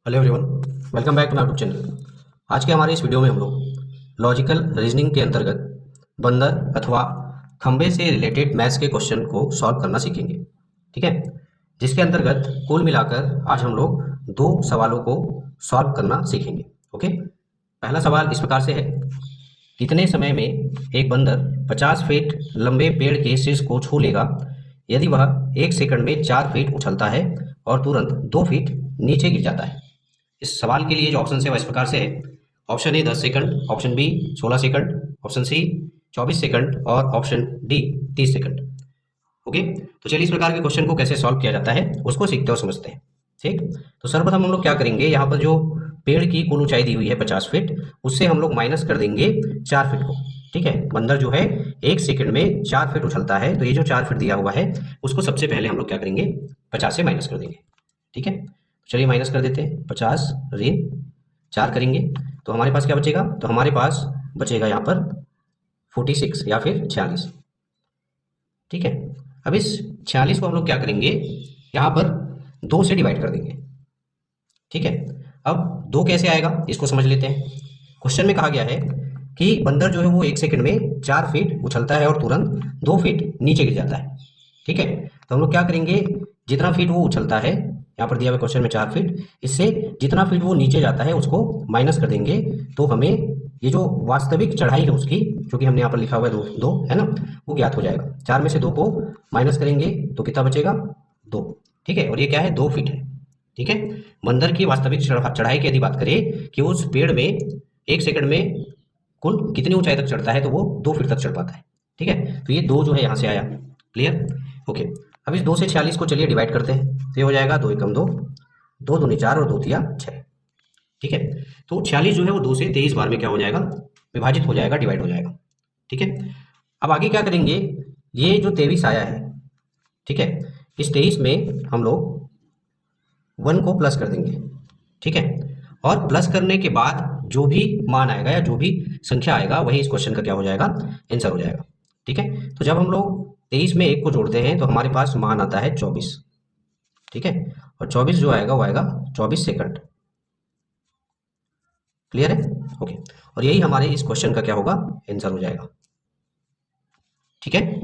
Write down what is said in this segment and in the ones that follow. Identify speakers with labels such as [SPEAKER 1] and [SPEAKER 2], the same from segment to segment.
[SPEAKER 1] Hello everyone, welcome back to my YouTube channel. आज के हमारे इस वीडियो में हम लोग लॉजिकल रीजनिंग के अंतर्गत बंदर अथवा खंबे से रिलेटेड मैथ्स के क्वेश्चन को सॉल्व करना सीखेंगे। ठीक है, जिसके अंतर्गत कुल मिलाकर आज हम लोग 2 सवालों को सॉल्व करना सीखेंगे। ओके, पहला सवाल इस प्रकार से है, कितने समय में एक बंदर 50 फीट लंबे पेड़ के शीर्ष को छू लेगा यदि वह 1 सेकंड में 4 फीट उछलता है और तुरंत 2 फीट नीचे गिर जाता है। इस सवाल के लिए जो ऑप्शन है वह इस प्रकार से है। Option A 10 second, option B 16 second, option C 24 second और ऑप्शन डी 30 सेकंड। ओके, तो चलिए इस प्रकार के क्वेश्चन को कैसे सॉल्व किया जाता है उसको सीखते और समझते हैं। ठीक, तो सर्वप्रथम हम लोग क्या करेंगे, यहाँ पर जो पेड़ की कुल ऊंचाई दी हुई है 50 फीट, उससे हम लोग माइनस कर देंगे 4 फीट को। ठीक है, बंदर जो है 1 सेकंड में 4 फीट उछलता है, तो ये जो 4 फीट दिया हुआ है उसको सबसे पहले हम लोग क्या करेंगे, 50 से माइनस कर देंगे। ठीक है, चलिए माइनस कर देते हैं, 50 ऋण 4 करेंगे तो हमारे पास क्या बचेगा, तो हमारे पास बचेगा यहाँ पर 46 या फिर 46। ठीक है, अब इस 46 को हम लोग क्या करेंगे, यहाँ पर 2 से डिवाइड कर देंगे। ठीक है, अब 2 कैसे आएगा इसको समझ लेते हैं। क्वेश्चन में कहा गया है कि बंदर जो है वो 1 सेकंड में 4 फीट उछलता है और तुरंत 2 फीट नीचे गिर जाता है। ठीक है, तो हम लोग क्या करेंगे, जितना फीट वो उछलता है, यहाँ पर दिया हुआ क्वेश्चन में 4 फीट, इससे जितना फीट वो नीचे जाता है उसको माइनस कर देंगे, तो हमें ये जो वास्तविक चढ़ाई है उसकी, जो कि हमने यहाँ पर लिखा हुआ है 2 है ना, वो ज्ञात हो जाएगा। 4 में से 2 को माइनस करेंगे तो कितना बचेगा, 2। ठीक है, और ये क्या है, 2 फीट है। ठीक है, बंदर की वास्तविक चढ़ाई की यदि बात करें कि उस पेड़ में 1 सेकंड में कुल कितनी ऊंचाई तक चढ़ता है, तो वो 2 फीट तक चढ़ पाता है। ठीक है, तो ये 2 जो है यहाँ से आया। क्लियर? ओके, अब इस 2 से 46 को चलिए डिवाइड करते हैं, तो ये हो जाएगा 2 एकम 2, 2 दूनी 4 और 2 तिया 6। ठीक है, तो 46 जो है वो 2 से 23 बार में क्या हो जाएगा, विभाजित हो जाएगा, डिवाइड हो जाएगा। ठीक है, अब आगे क्या करेंगे, ये जो 23 आया है, ठीक है, इस 23 में हम लोग 1 को प्लस कर देंगे। ठीक है, और प्लस करने के बाद जो भी मान आएगा या जो भी संख्या आएगा वही इस क्वेश्चन का क्या हो जाएगा, आंसर हो जाएगा। ठीक है, तो जब हम लोग 23 में 1 को जोड़ते हैं तो हमारे पास मान आता है 24। ठीक है, और 24 जो आएगा वो आएगा 24 सेकंड। क्लियर है? ओके, और यही हमारे इस क्वेश्चन का क्या होगा, आंसर हो जाएगा। ठीक है,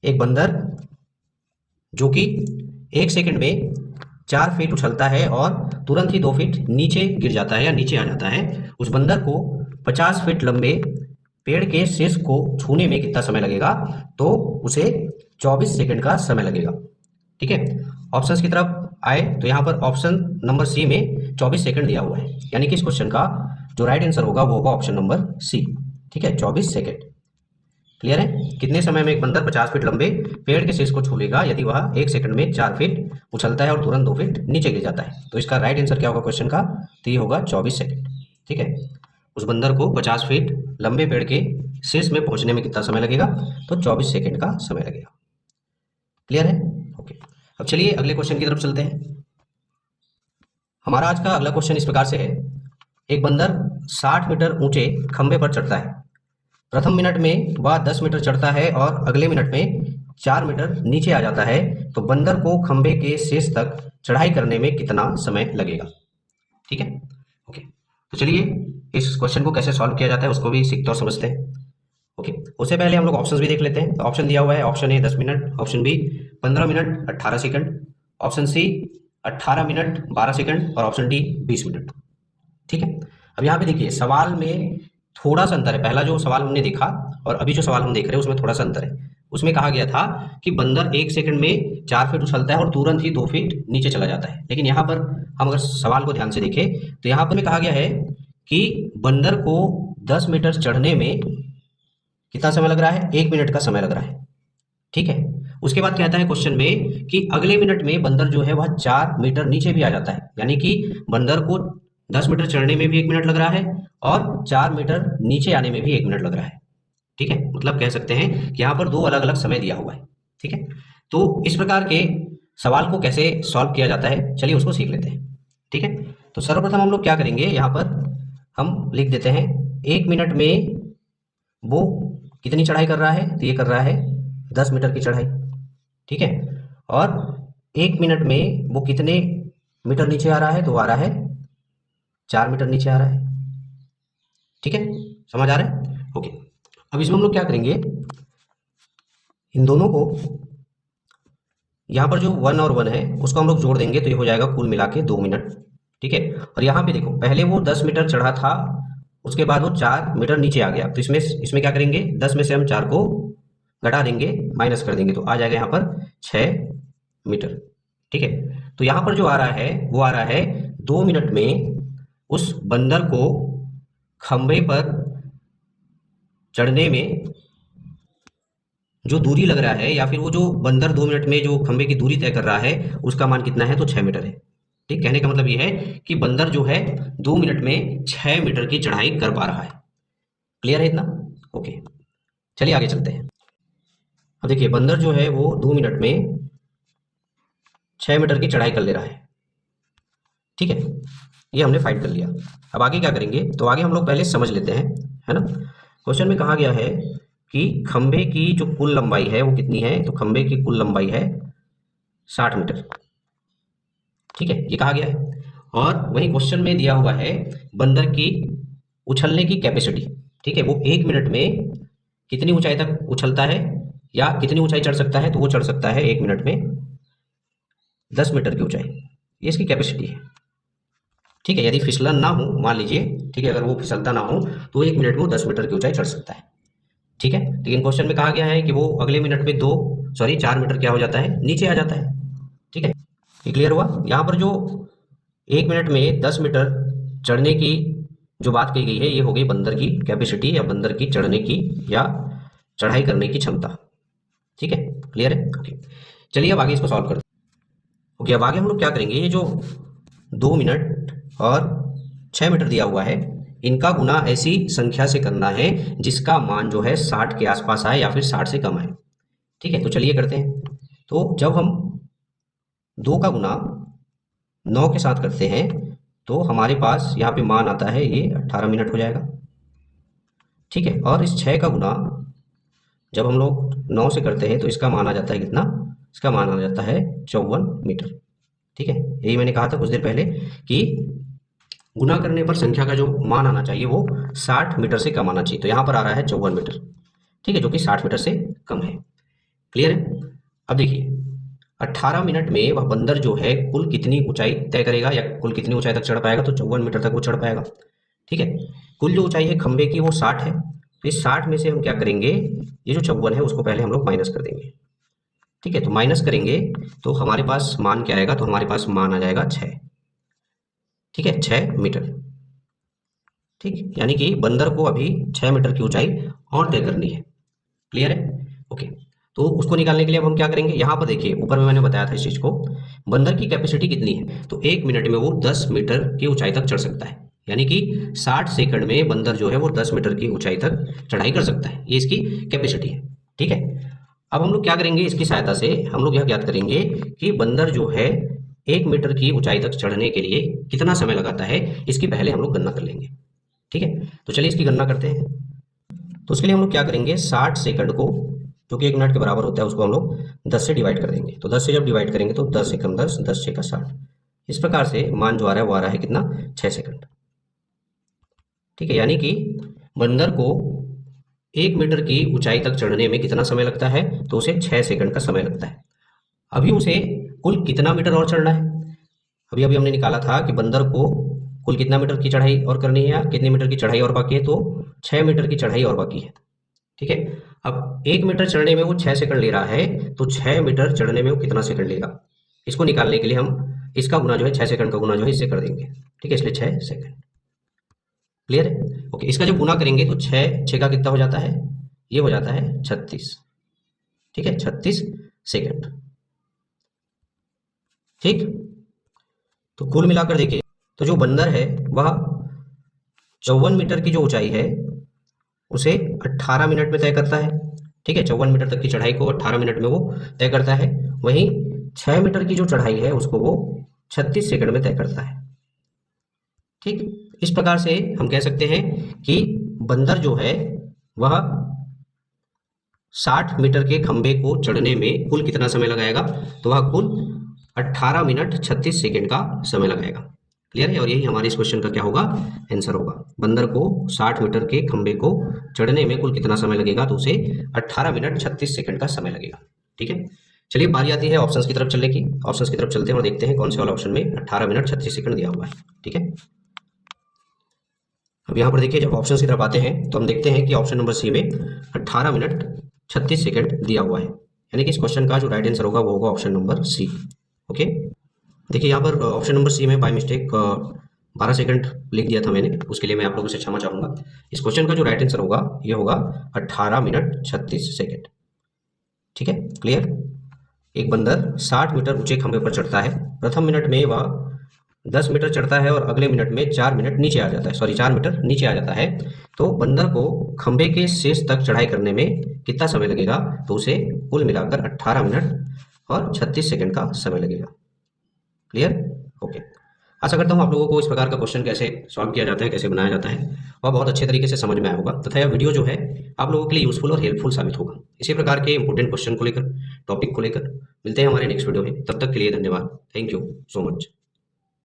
[SPEAKER 1] एक बंदर जो कि 1 सेकंड में 4 फीट उछलता है और तुरंत ही 2 फीट नीचे गिर जाता है या नीचे आ जाता है, उस बंदर को 50 फीट लंबे पेड़ के शीर्ष को छूने में कितना समय लगेगा, तो उसे 24 सेकंड का समय लगेगा। ठीक है, ऑप्शंस की तरफ आए तो यहाँ पर ऑप्शन नंबर सी में 24 सेकंड दिया हुआ है, यानी कि इस क्वेश्चन का जो राइट आंसर होगा वो होगा ऑप्शन नंबर सी। ठीक है, 24 सेकंड। क्लियर है? कितने समय में एक बंदर 50 फीट लंबे पेड़ के शीर्ष को छू लेगा यदि वह 1 सेकंड में 4 फीट उछलता है और तुरंत 2 फीट नीचे गिर जाता है, तो इसका राइट आंसर क्या होगा क्वेश्चन का, तो ये होगा 24 सेकंड। ठीक है, उस बंदर को 50 फीट लंबे पेड़ के शीर्ष में पहुंचने में कितना समय लगेगा, तो 24 सेकंड का समय लगेगा। क्लियर है? ओके, अब चलिए अगले क्वेश्चन की तरफ चलते हैं। हमारा आज का अगला क्वेश्चन इस प्रकार से है, एक बंदर 60 मीटर ऊंचे खंबे पर चढ़ता है। प्रथम मिनट में वह 10 मीटर चढ़ता है और अगले मिनट में 4 मीटर नीचे आ जाता है, तो बंदर को खंबे के शीर्ष तक चढ़ाई करने में कितना समय लगेगा। ठीक है, ओके, तो चलिए इस क्वेश्चन को कैसे सॉल्व किया जाता है उसको भी सीखते और समझते हैं। ओके, उससे पहले हम लोग ऑप्शंस भी देख लेते हैं। तो ऑप्शन दिया हुआ है, option A 10 minute, option B 15 minute 18 second, option C 18 minute 12 second और ऑप्शन डी 20 मिनट। ठीक है, अब यहाँ पे देखिए सवाल में थोड़ा सा अंतर है। पहला जो सवाल हमने देखा और अभी जो सवाल हम देख रहे हैं उसमें थोड़ा सा अंतर है। उसमें कहा गया था कि बंदर 1 सेकंड में 4 फीट उछलता है और तुरंत ही 2 फीट नीचे चला जाता है, लेकिन यहाँ पर हम अगर सवाल को ध्यान से देखें तो यहाँ पर कहा गया है कि बंदर को 10 मीटर चढ़ने में कितना समय लग रहा है, 1 मिनट का समय लग रहा है। ठीक है, उसके बाद कहता है क्वेश्चन में कि अगले मिनट में बंदर जो है वह 4 मीटर नीचे भी आ जाता है, यानी कि बंदर को 10 मीटर चढ़ने में भी 1 मिनट लग रहा है और 4 मीटर नीचे आने में भी 1 मिनट लग रहा है। ठीक है, मतलब कह सकते हैं कि यहाँ पर 2 अलग अलग समय दिया हुआ है। ठीक है, तो इस प्रकार के सवाल को कैसे सॉल्व किया जाता है चलिए उसको सीख लेते हैं। ठीक है, तो सर्वप्रथम हम लोग क्या करेंगे, यहाँ पर हम लिख देते हैं 1 मिनट में वो कितनी चढ़ाई कर रहा है, तो ये कर रहा है 10 मीटर की चढ़ाई। ठीक है, और 1 मिनट में वो कितने मीटर नीचे आ रहा है तो आ रहा है 4 मीटर नीचे आ रहा है। ठीक है, समझ आ रहा है? ओके, अब इसमें हम लोग क्या करेंगे, इन दोनों को यहाँ पर जो 1 और 1 है उसको हम लोग जोड़ देंगे तो ये हो जाएगा कुल मिला के 2 मिनट। ठीक है, और यहाँ पे देखो पहले वो 10 मीटर चढ़ा था, उसके बाद वो 4 मीटर नीचे आ गया, तो इसमें क्या करेंगे, 10 में से हम 4 को घटा देंगे, माइनस कर देंगे, तो आ जाएगा यहाँ पर 6 मीटर। ठीक है, तो यहाँ पर जो आ रहा है वो आ रहा है 2 मिनट में उस बंदर को खंबे पर चढ़ने में जो दूरी लग रहा है, या फिर वो जो बंदर 2 मिनट में जो खंबे की दूरी तय कर रहा है उसका मान कितना है, तो 6 मीटर है। ठीक, कहने का मतलब ये है कि बंदर जो है 2 मिनट में 6 मीटर की चढ़ाई कर पा रहा है। क्लियर है इतना? ओके, चलिए आगे चलते हैं। अब देखिए बंदर जो है वो 2 मिनट में 6 मीटर की चढ़ाई कर ले रहा है। ठीक है, ये हमने फाइंड कर लिया। अब आगे क्या करेंगे, तो आगे हम लोग पहले समझ लेते हैं, है ना। क्वेश्चन में कहा गया है कि खंबे की जो कुल लंबाई है वो कितनी है, तो खंबे की कुल लंबाई है 60 मीटर। ठीक है, ये कहा गया है, और वही क्वेश्चन में दिया हुआ है बंदर की उछलने की कैपेसिटी। ठीक है, वो 1 मिनट में कितनी ऊंचाई तक उछलता है या कितनी ऊंचाई चढ़ सकता है, तो वो चढ़ सकता है 1 मिनट में 10 मीटर की ऊंचाई, ये इसकी कैपेसिटी है। ठीक है, यदि फिसलन ना हो, मान लीजिए, ठीक है, अगर वो फिसलता ना हो तो 1 मिनट में वो 10 मीटर की ऊंचाई चढ़ सकता है। ठीक है, लेकिन क्वेश्चन में कहा गया है कि वो अगले मिनट में 4 मीटर क्या हो जाता है, नीचे आ जाता है। ठीक है, ये क्लियर हुआ। यहाँ पर जो 1 मिनट में 10 मीटर चढ़ने की जो बात कही गई है, ये हो गई बंदर की कैपेसिटी या बंदर की चढ़ने की या चढ़ाई करने की क्षमता। ठीक है, क्लियर है? ओके, चलिए अब आगे इसको सॉल्व करते हैं। ओके, अब आगे हम लोग क्या करेंगे, ये जो 2 मिनट और 6 मीटर दिया हुआ है, इनका गुना ऐसी संख्या से करना है जिसका मान जो है 60 के आसपास आए या फिर 60 से कम आए। ठीक है, तो चलिए करते हैं। तो जब हम 2 का गुना 9 के साथ करते हैं तो हमारे पास यहाँ पे मान आता है ये 18 मिनट हो जाएगा। ठीक है, और इस 6 का गुना जब हम लोग 9 से करते हैं तो इसका मान आ जाता है कितना, इसका मान आ जाता है 54 मीटर। ठीक है, यही मैंने कहा था कुछ देर पहले कि गुना करने पर संख्या का जो मान आना चाहिए वो 60 मीटर से कम आना चाहिए, तो यहाँ पर आ रहा है 54 मीटर। ठीक है, जो कि 60 मीटर से कम है। क्लियर है? अब देखिए 18 मिनट में वह बंदर जो है कुल कितनी ऊंचाई तय करेगा या कुल कितनी ऊंचाई तक चढ़ पाएगा, तो 54 मीटर तक वो चढ़ पाएगा। ठीक है, कुल जो ऊंचाई है खंबे की वो 60 है, तो इस 60 में से हम क्या करेंगे, ये जो 54 है उसको पहले हम लोग माइनस कर देंगे। ठीक है, तो माइनस करेंगे तो हमारे पास मान क्या आएगा, तो हमारे पास मान आ जाएगा 6। ठीक है, 6 मीटर। ठीक, यानी कि बंदर को अभी 6 मीटर की ऊंचाई और तय करनी है। क्लियर है? ओके, तो उसको निकालने के लिए अब हम क्या करेंगे, यहाँ पर देखिए ऊपर में मैंने बताया था इस चीज को, बंदर की कैपेसिटी कितनी है, तो 1 मिनट में वो 10 मीटर की ऊंचाई तक चढ़ सकता है, यानी कि 60 सेकंड में बंदर जो है वो 10 मीटर की ऊंचाई तक चढ़ाई कर सकता है, ये इसकी कैपेसिटी है। ठीक है, अब हम लोग क्या करेंगे, इसकी सहायता से हम लोग यह ज्ञात करेंगे कि बंदर जो है 1 मीटर की ऊंचाई तक चढ़ने के लिए कितना समय लगाता है, इसकी पहले हम लोग गणना कर लेंगे। ठीक है, तो चलिए इसकी गणना करते हैं। तो उसके लिए हम लोग क्या करेंगे, 60 सेकंड को जो कि 1 मिनट के बराबर होता है उसको हम लोग 10 से डिवाइड कर देंगे, तो 10 से जब डिवाइड करेंगे तो 10 एकम 10, 10 6 का 60, इस प्रकार से मान जो आ रहा है वो आ रहा है कितना, 6 सेकंड। ठीक है, यानी कि बंदर को 1 मीटर की ऊंचाई तक चढ़ने में कितना समय लगता है, तो उसे 6 सेकंड का समय लगता है। अभी उसे कुल कितना मीटर और चढ़ना है, अभी अभी हमने निकाला था कि बंदर को कुल कितना मीटर की चढ़ाई और करनी है या कितने मीटर की चढ़ाई और बाकी है, तो 6 मीटर की चढ़ाई और बाकी है। ठीक है, अब 1 मीटर चढ़ने में वो 6 सेकंड ले रहा है, तो 6 मीटर चढ़ने में वो कितना सेकंड लेगा, इसको निकालने के लिए हम इसका गुना जो है 6 सेकंड का गुना जो है इससे कर देंगे। ठीक है, इसलिए 6 सेकंड। क्लियर है? ओके, इसका जब गुना करेंगे तो 6 का कितना हो जाता है, ये हो जाता है 36। ठीक है, 36 सेकंड। ठीक, तो कुल मिलाकर देखिए तो जो बंदर है वह 54 मीटर की जो ऊंचाई है उसे 18 मिनट में तय करता है। ठीक है, 54 मीटर तक की चढ़ाई को 18 मिनट में वो तय करता है, वहीं 6 मीटर की जो चढ़ाई है उसको वो 36 सेकंड में तय करता है। ठीक, इस प्रकार से हम कह सकते हैं कि बंदर जो है वह 60 मीटर के खंबे को चढ़ने में कुल कितना समय लगाएगा, तो वह कुल 18 मिनट 36 सेकंड का समय लगाएगा। क्लियर है? और यही हमारे इस क्वेश्चन का क्या होगा, आंसर होगा। बंदर को 60 मीटर के खंबे को चढ़ने में कुल कितना समय लगेगा, तो उसे 18 मिनट 36 सेकंड का समय लगेगा। ठीक है, चलिए बारी आती है ऑप्शंस की तरफ चलने की। ऑप्शंस की तरफ चलते हैं और देखते हैं कौन से वाला ऑप्शन में 18 मिनट 36 सेकंड दिया हुआ है। ठीक है, अब यहाँ पर देखिए जब ऑप्शन की तरफ आते हैं तो हम देखते हैं कि ऑप्शन नंबर सी में 18 मिनट 36 सेकंड दिया हुआ है, यानी कि इस क्वेश्चन का जो राइट आंसर होगा वो होगा ऑप्शन नंबर सी। ओके, देखिए यहाँ पर ऑप्शन नंबर सी में बाय मिस्टेक 12 सेकंड लिख दिया था मैंने, उसके लिए मैं आप लोगों से क्षमा चाहूँगा। इस क्वेश्चन का जो राइट आंसर होगा ये होगा 18 मिनट 36 सेकंड। ठीक है, क्लियर। एक बंदर 60 मीटर ऊंचे खंभे पर चढ़ता है। प्रथम मिनट में वह 10 मीटर चढ़ता है और अगले मिनट में 4 मिनट नीचे आ जाता है, 4 मीटर नीचे आ जाता है। तो बंदर को खंभे के शीर्ष तक चढ़ाई करने में कितना समय लगेगा, तो उसे कुल मिलाकर 18 मिनट और 36 सेकंड का समय लगेगा। क्लियर? ओके, आशा करता हूँ आप लोगों को इस प्रकार का क्वेश्चन कैसे सॉल्व किया जाता है, कैसे बनाया जाता है, वह बहुत अच्छे तरीके से समझ में आया होगा तथा यह वीडियो जो है आप लोगों के लिए यूजफुल और हेल्पफुल साबित होगा। इसी प्रकार के इंपॉर्टेंट क्वेश्चन को लेकर, टॉपिक को लेकर मिलते हैं हमारे नेक्स्ट वीडियो में। तब तक के लिए धन्यवाद। Thank you so much.